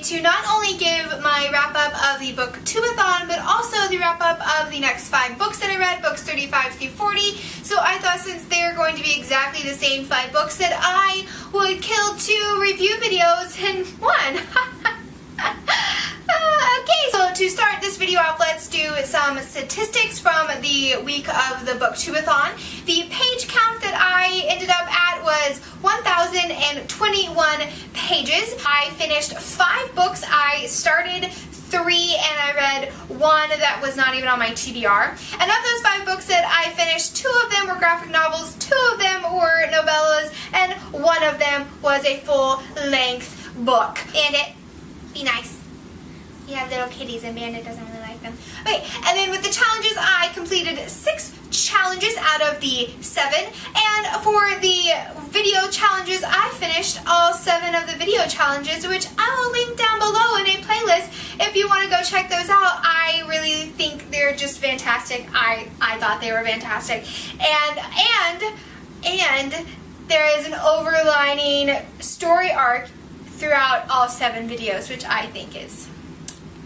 decided to not only give my wrap-up of the book Tubathon, but also the wrap-up of the next 5 books that I read, books 35 through 40. So I thought since they're going to be exactly the same 5 books that I would kill 2 review videos in one. Okay, so to start this video off, let's do some statistics from the week of the Booktubeathon. The page count that I ended up at was 1,021 pages. I finished 5 books. I started 3 and I read 1 that was not even on my TBR. And of those 5 books that I finished, 2 of them were graphic novels, 2 of them were novellas, and 1 of them was a full-length book. And it be nice. You have little kitties and Bandit doesn't really like them. Okay, and then with the challenges, I completed 6 challenges out of the 7. And for the video challenges, I finished all 7 of the video challenges, which I will link down below in a playlist if you want to go check those out. I really think they're just fantastic. I thought they were fantastic. And there is an overlining story arc throughout all 7 videos, which I think is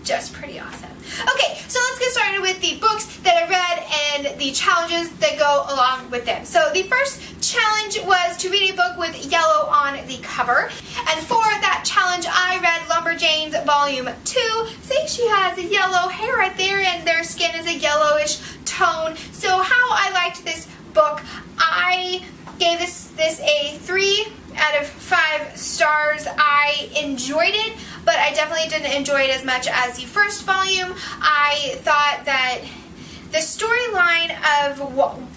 just pretty awesome. Okay, so let's get started with the books that I read and the challenges that go along with them. So the first challenge was to read a book with yellow on the cover. And for that challenge, I read Lumberjanes Volume 2. See, she has yellow hair right there and their skin is a yellowish tone. So how I liked this book, I gave this a 3 out of 5 stars. I enjoyed it, but I definitely didn't enjoy it as much as the first volume. I thought that the storyline of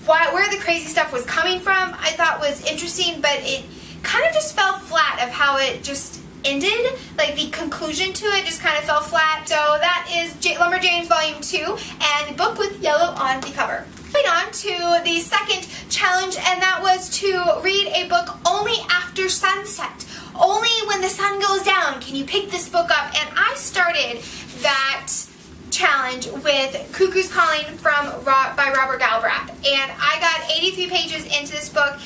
where the crazy stuff was coming from, I thought was interesting, but it kind of just fell flat of how it just ended. Like the conclusion to it just kind of fell flat. So that is Lumberjanes Volume 2 and the book with yellow on the cover. Moving on to the second challenge, and that was to read a book only after sunset. Only when the sun goes down can you pick this book up. And I started that challenge with Cuckoo's Calling by Robert Galbraith. And I got 83 pages into this book,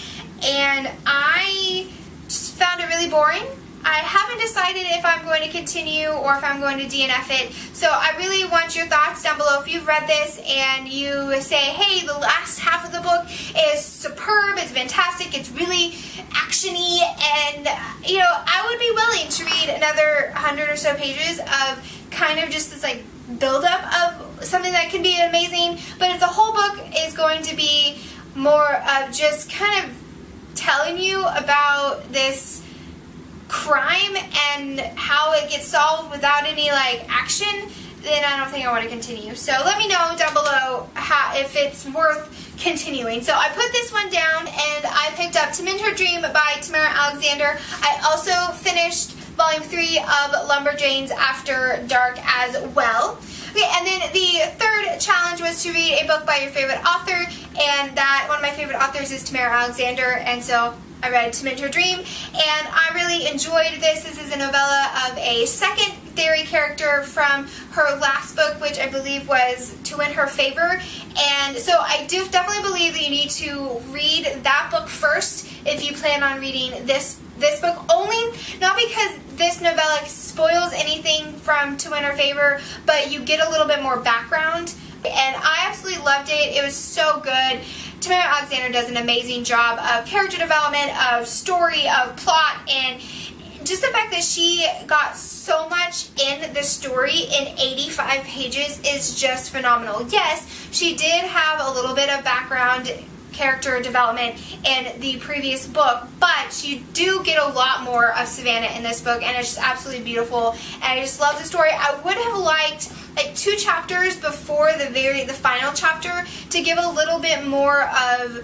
and I just found it really boring. I haven't decided if I'm going to continue or if I'm going to DNF it. So I really want your thoughts down below. If you've read this and you say, hey, the last half of the book is superb, it's fantastic, it's really actiony, and you know, I would be willing to read another 100 or so pages of kind of just this like buildup of something that can be amazing. But if the whole book is going to be more of just kind of telling you about this crime and how it gets solved without any like action, then I don't think I want to continue. So let me know down below if it's worth continuing. So I put this one down and I picked up Immature Dream by Tamara Alexander. I also finished Volume 3 of Lumberjanes After Dark as well. Okay, and then the third challenge was to read a book by your favorite author, and that one of my favorite authors is Tamara Alexander, and so I read Immature Dream, and I really enjoyed this. This is a novella of a secondary character from her last book, which I believe was To Win Her Favor. And so I do definitely believe that you need to read that book first if you plan on reading this book, only not because this novella spoils anything from To Win Her Favor, but you get a little bit more background. And I absolutely loved it. It was so good. Tamara Alexander does an amazing job of character development, of story, of plot, and just the fact that she got so much in the story in 85 pages is just phenomenal. Yes, she did have a little bit of background character development in the previous book, but you do get a lot more of Savannah in this book, and it's just absolutely beautiful, and I just love the story. I would have liked like 2 chapters before the final chapter to give a little bit more of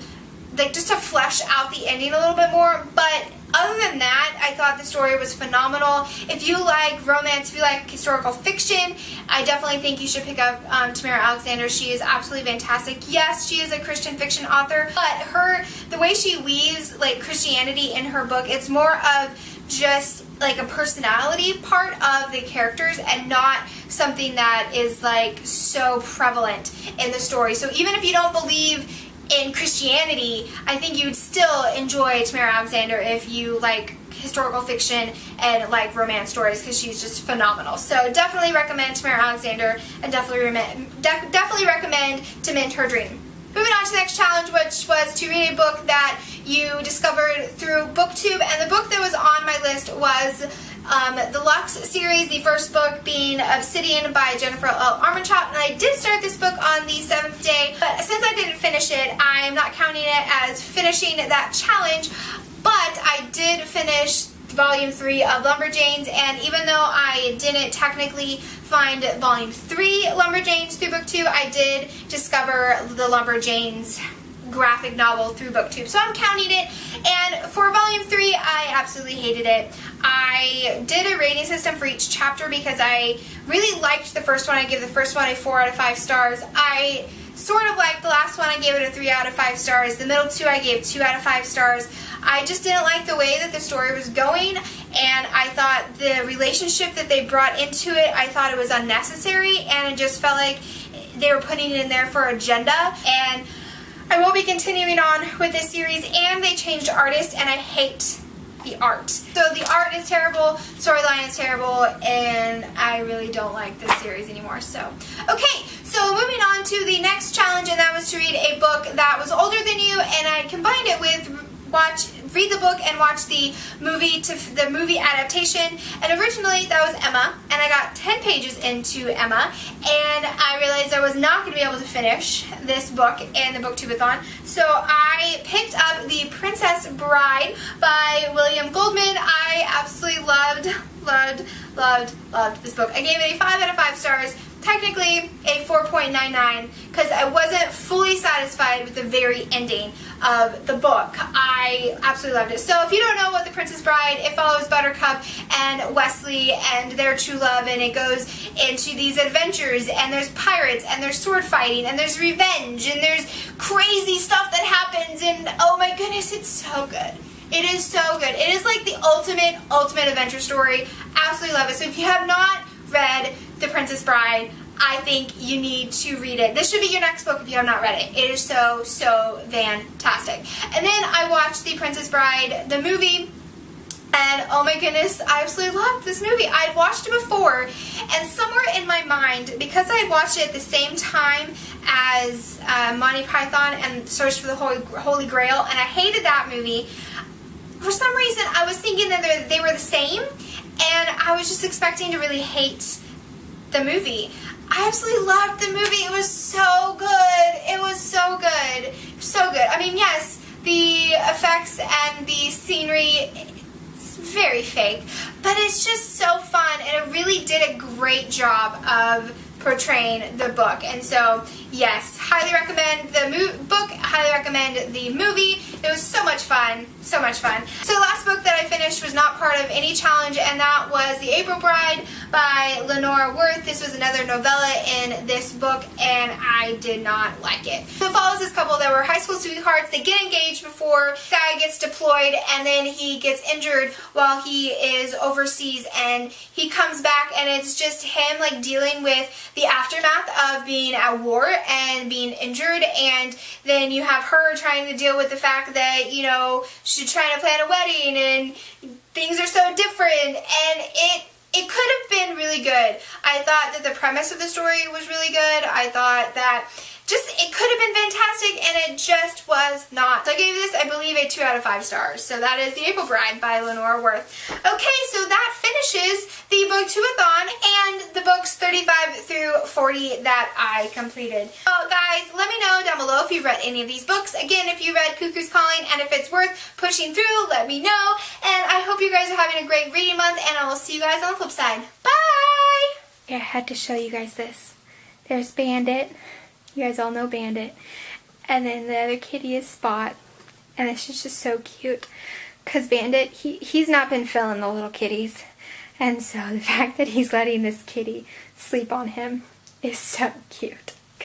like just to flesh out the ending a little bit more, but other than that, I thought the story was phenomenal. If you like romance, if you like historical fiction, I definitely think you should pick up Tamara Alexander. She is absolutely fantastic. Yes, she is a Christian fiction author, but the way she weaves like Christianity in her book, it's more of just like a personality part of the characters and not something that is like so prevalent in the story. So even if you don't believe in Christianity, I think you'd still enjoy Tamara Alexander if you like historical fiction and like romance stories, because she's just phenomenal. So definitely recommend Tamara Alexander, and definitely recommend To Mint Her Dream. Moving on to the next challenge, which was to read a book that you discovered through BookTube, and the book that was on my list was the Lux series, the first book being Obsidian by Jennifer L. Armentrout, and I did start this book on the 7th day, but since I didn't finish it, I am not counting it as finishing that challenge, but I did finish Volume 3 of Lumberjanes, and even though I didn't technically find Volume 3 Lumberjanes through BookTube, I did discover the Lumberjanes graphic novel through BookTube, so I'm counting it. And for Volume 3, I absolutely hated it. I did a rating system for each chapter because I really liked the first one. I gave the first one a 4 out of 5 stars. I sort of liked the last one. I gave it a 3 out of 5 stars. The middle two I gave 2 out of 5 stars. I just didn't like the way that the story was going, and I thought the relationship that they brought into it, I thought it was unnecessary, and it just felt like they were putting it in there for agenda. And I will be continuing on with this series, and they changed artists, and I hate the art. So the art is terrible, storyline is terrible, and I really don't like this series anymore. So, okay, so moving on to the next challenge, and that was to read a book that was older than you, and I combined it with read the book and watch the movie adaptation. And originally that was Emma, and I got 10 pages into Emma, and I realized I was not going to be able to finish this book in the BookTubeathon, so I picked up The Princess Bride by William Goldman. I absolutely loved this book. I gave it a 5 out of 5 stars. Technically a 4.99 because I wasn't fully satisfied with the very ending of the book. I absolutely loved it. So if you don't know what The Princess Bride, it follows Buttercup and Wesley and their true love, and it goes into these adventures, and there's pirates, and there's sword fighting, and there's revenge, and there's crazy stuff that happens, and oh my goodness, it's so good. It is so good. It is like the ultimate adventure story. Absolutely love it. So if you have not read The Princess Bride, I think you need to read it. This should be your next book if you have not read it. It is so fantastic. And then I watched The Princess Bride, the movie, and oh my goodness, I absolutely loved this movie. I had watched it before, and somewhere in my mind, because I had watched it at the same time as Monty Python and Search for the Holy Grail, and I hated that movie, for some reason I was thinking that they were the same, and I was just expecting to really hate the movie. I absolutely loved the movie. It was so good. It was so good. So good. I mean, yes, the effects and the scenery, it's very fake, but it's just so fun, and it really did a great job of portraying the book. And so, yes, highly recommend the book, highly recommend the movie. It was so much fun, so much fun. So the last book that I finished was not part of any challenge, and that was The April Bride by Lenore Worth. This was another novella in this book, and I did not like it. So it follows this couple that were high school sweethearts. They get engaged before the guy gets deployed, and then he gets injured while he is overseas, and he comes back, and it's just him like dealing with the aftermath of being at war and being injured. And then you have her trying to deal with the fact that, you know, she's trying to plan a wedding and things are so different, and it could have been really good. I thought that the premise of the story was really good. I thought that it could have been fantastic, and it just was not. So I gave this, I believe, a 2 out of 5 stars. So that is The April Bride by Lenore Worth. Okay, so that finishes the BookTubeathon and the books 35 through 40 that I completed. So guys, let me know down below if you've read any of these books. Again, if you read Cuckoo's Calling, and if it's worth pushing through, let me know. And I hope you guys are having a great reading month, and I will see you guys on the flip side. Bye! I had to show you guys this. There's Bandit. You guys all know Bandit. And then the other kitty is Spot. And this is just so cute. Because Bandit, he's not been filling the little kitties. And so the fact that he's letting this kitty sleep on him is so cute.